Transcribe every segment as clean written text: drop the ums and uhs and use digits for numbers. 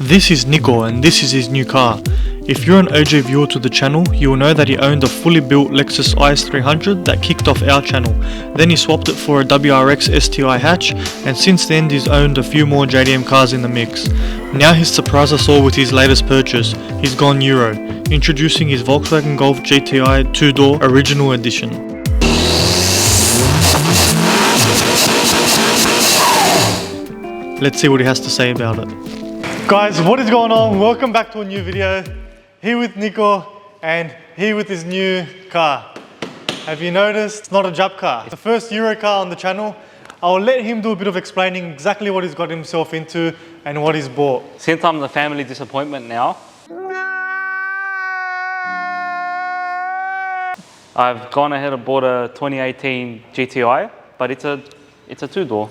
This is Nico and this is his new car. If you're an OG viewer to the channel, you will know that he owned a fully built Lexus IS300 that kicked off our channel. Then he swapped it for a WRX STI hatch, and since then he's owned a few more JDM cars in the mix. Now he's surprised us all with his latest purchase. He's gone Euro, introducing his Volkswagen Golf GTI 2-door Original Edition. Let's see what he has to say about it. Guys, what is going on? Welcome back to a new video. Here with Nico and here with his new car. Have you noticed? It's not a Jap car. It's the first Euro car on the channel. I'll let him do a bit of explaining exactly what he's got himself into and what he's bought. Since I'm the family disappointment now, I've gone ahead and bought a 2018 GTI, but it's a two-door.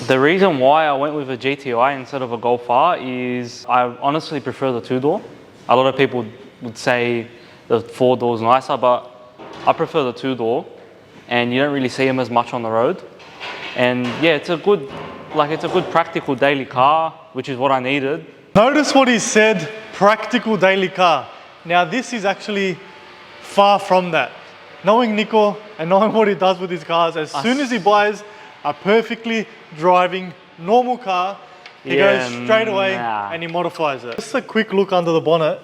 The reason why I went with a GTI instead of a Golf R is I honestly prefer the two-door. A lot of people would say the four-door is nicer, but I prefer the two-door, and you don't really see them as much on the road. And yeah, it's a good practical daily car, which is what I needed. Notice what he said, practical daily car. Now this is actually far from that. Knowing Nico and knowing what he does with his cars, as soon as he buys a perfectly driving normal car, he goes straight away and he modifies it. Just a quick look under the bonnet,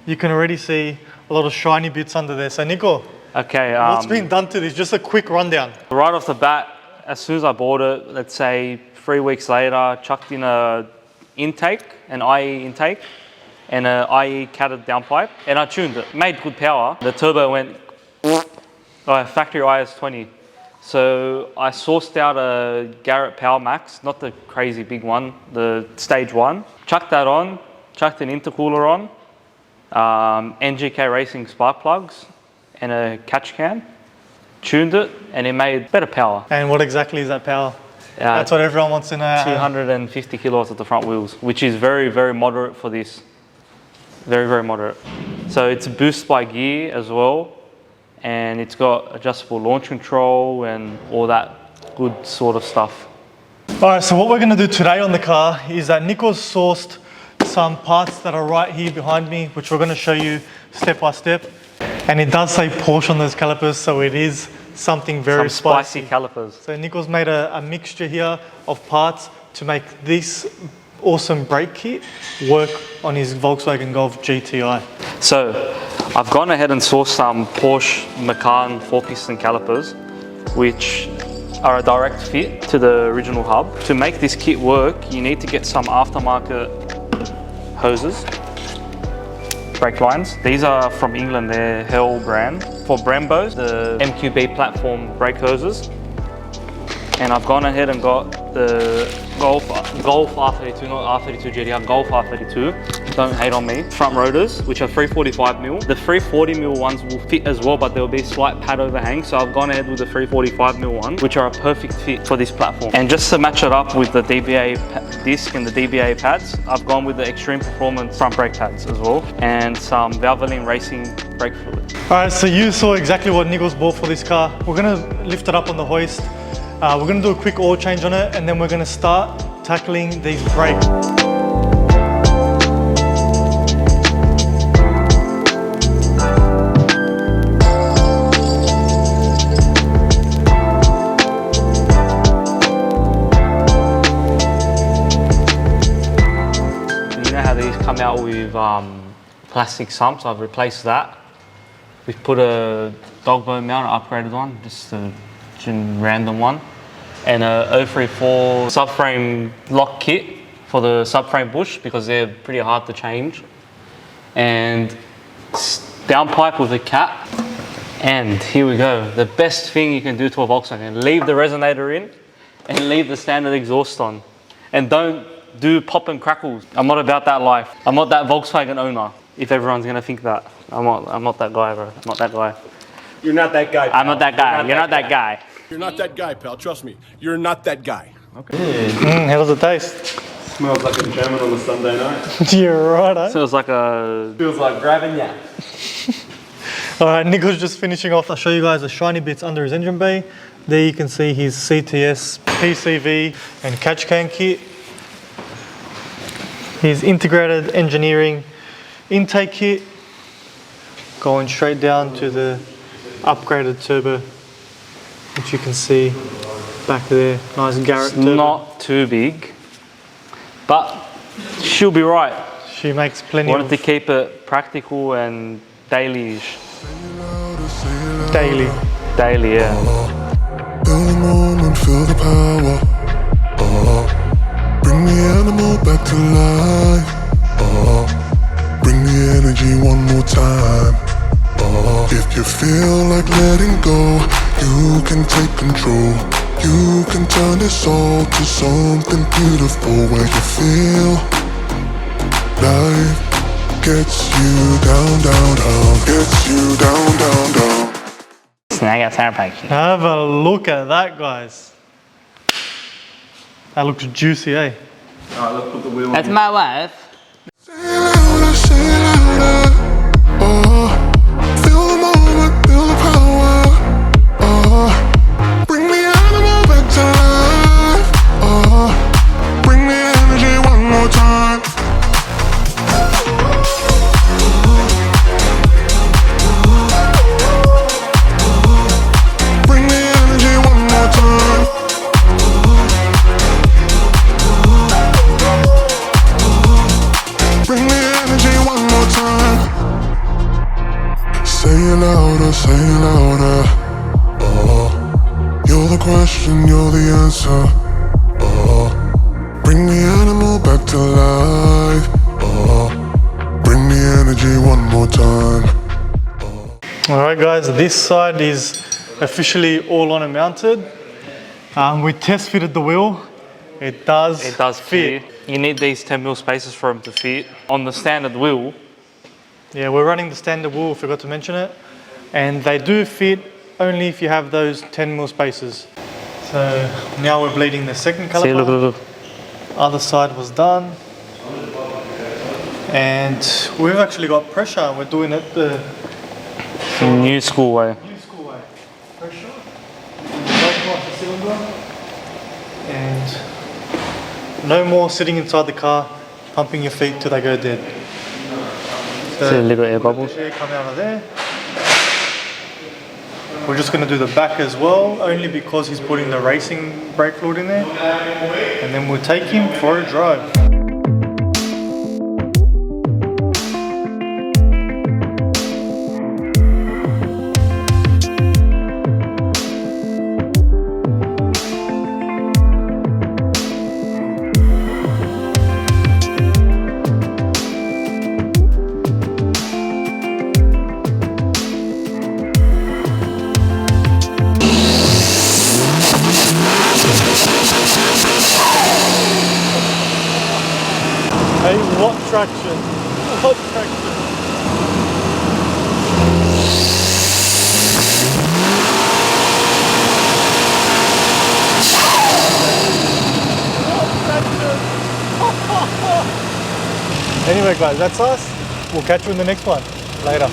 you can already see a lot of shiny bits under there. So Nico, okay, what's been done to this? Just a quick rundown. Right off the bat, as soon as I bought it, let's say 3 weeks later, chucked in an intake, an IE intake, and an IE catted downpipe, and I tuned it. Made good power. The turbo went factory IS20. So I sourced out a Garrett Power Max, not the crazy big one, the stage 1. Chucked that on, chucked an intercooler on, NGK Racing spark plugs, and a catch can. Tuned it, and it made better power. And what exactly is that power? That's what everyone wants to know. 250 kilowatts at the front wheels, which is very, very moderate for this. Very, very moderate. So it's boost by gear as well. And it's got adjustable launch control and all that good sort of stuff. All right, so what we're gonna do today on the car is that Nico's sourced some parts that are right here behind me, which we're gonna show you step by step. And it does say Porsche on those calipers, so it is something very spicy calipers. So Nico's made a mixture here of parts to make this awesome brake kit work on his Volkswagen Golf GTI. So I've gone ahead and sourced some Porsche Macan 4-piston calipers, which are a direct fit to the original hub. To make this kit work, you need to get some aftermarket hoses, brake lines. These are from England, they're Hell brand. For Brembos, the MQB platform brake hoses. And I've gone ahead and got the Golf R32, not R32 GTI, Golf R32. Don't hate on me. Front rotors, which are 345mm. The 340mm ones will fit as well, but there will be a slight pad overhang. So I've gone ahead with the 345mm one, which are a perfect fit for this platform. And just to match it up with the DBA disc and the DBA pads, I've gone with the Extreme Performance front brake pads as well, and some Valvoline Racing brake fluid. All right, so you saw exactly what Nico's bought for this car. We're gonna lift it up on the hoist. We're going to do a quick oil change on it, and then we're going to start tackling these brakes. You know how these come out with plastic sumps? I've replaced that. We've put a dog bone mount, an upgraded one, just a random one, and a 034 subframe lock kit for the subframe bush because they're pretty hard to change, and downpipe with a cap. And here we go, the best thing you can do to a Volkswagen: leave the resonator in and leave the standard exhaust on, and don't do pop and crackles. I'm not about that life. I'm not that Volkswagen owner, if everyone's gonna think that. I'm not that guy, bro. I'm not that guy. You're not that guy, pal. I'm not that guy. You're not that guy. You're not that guy, pal. Trust me. You're not that guy. Okay. How does it taste? Smells like a German on a Sunday night. You're right, eh? Feels like grabbing ya. All right, Nico's just finishing off. I'll show you guys the shiny bits under his engine bay. There you can see his CTS, PCV and catch can kit. his integrated engineering intake kit, going straight down to the upgraded turbo, which you can see back there. Nice Garrett turbo. Not too big, but she'll be right. She makes plenty Wanted of to keep it practical and daily-ish. daily. Daily, yeah. Feel the moment, feel the power. Bring the animal back to life. Bring the energy one more time. If you feel like letting go, you can take control. You can turn this all to something beautiful where you feel life gets you down, down, down. Gets you down, down, down. Have a look at that, guys. That looks juicy, eh? Alright, let's put the wheel That's on. my wife. Say louder, say louder. Feel the moment, feel the power. Bring the animal back to life. Bring the energy one more time. Bring the energy one more time. Bring the energy one more time. Say it louder, say it louder. You're the question, you're the answer. Bring the animal back to life. Bring the energy one more time. Alright guys, this side is officially all on and mounted. We test fitted the wheel. It does fit. You need these 10mm spacers for them to fit. On the standard wheel, Yeah, we're running the standard wheel, forgot to mention it. And they do fit only if you have those 10mm spacers. So now we're bleeding the second caliper. see, look. Other side was done. And we've actually got pressure. We're doing it the New school way. new school way. Pressure. Right off the cylinder. And no more sitting inside the car, pumping your feet till they go dead. See a little air bubbles. Air coming out of there. We're just going to do the back as well, only because he's putting the racing brake fluid in there. And then we'll take him for a drive. Hey, what traction? What traction? Anyway guys, that's us. We'll catch you in the next one. Later.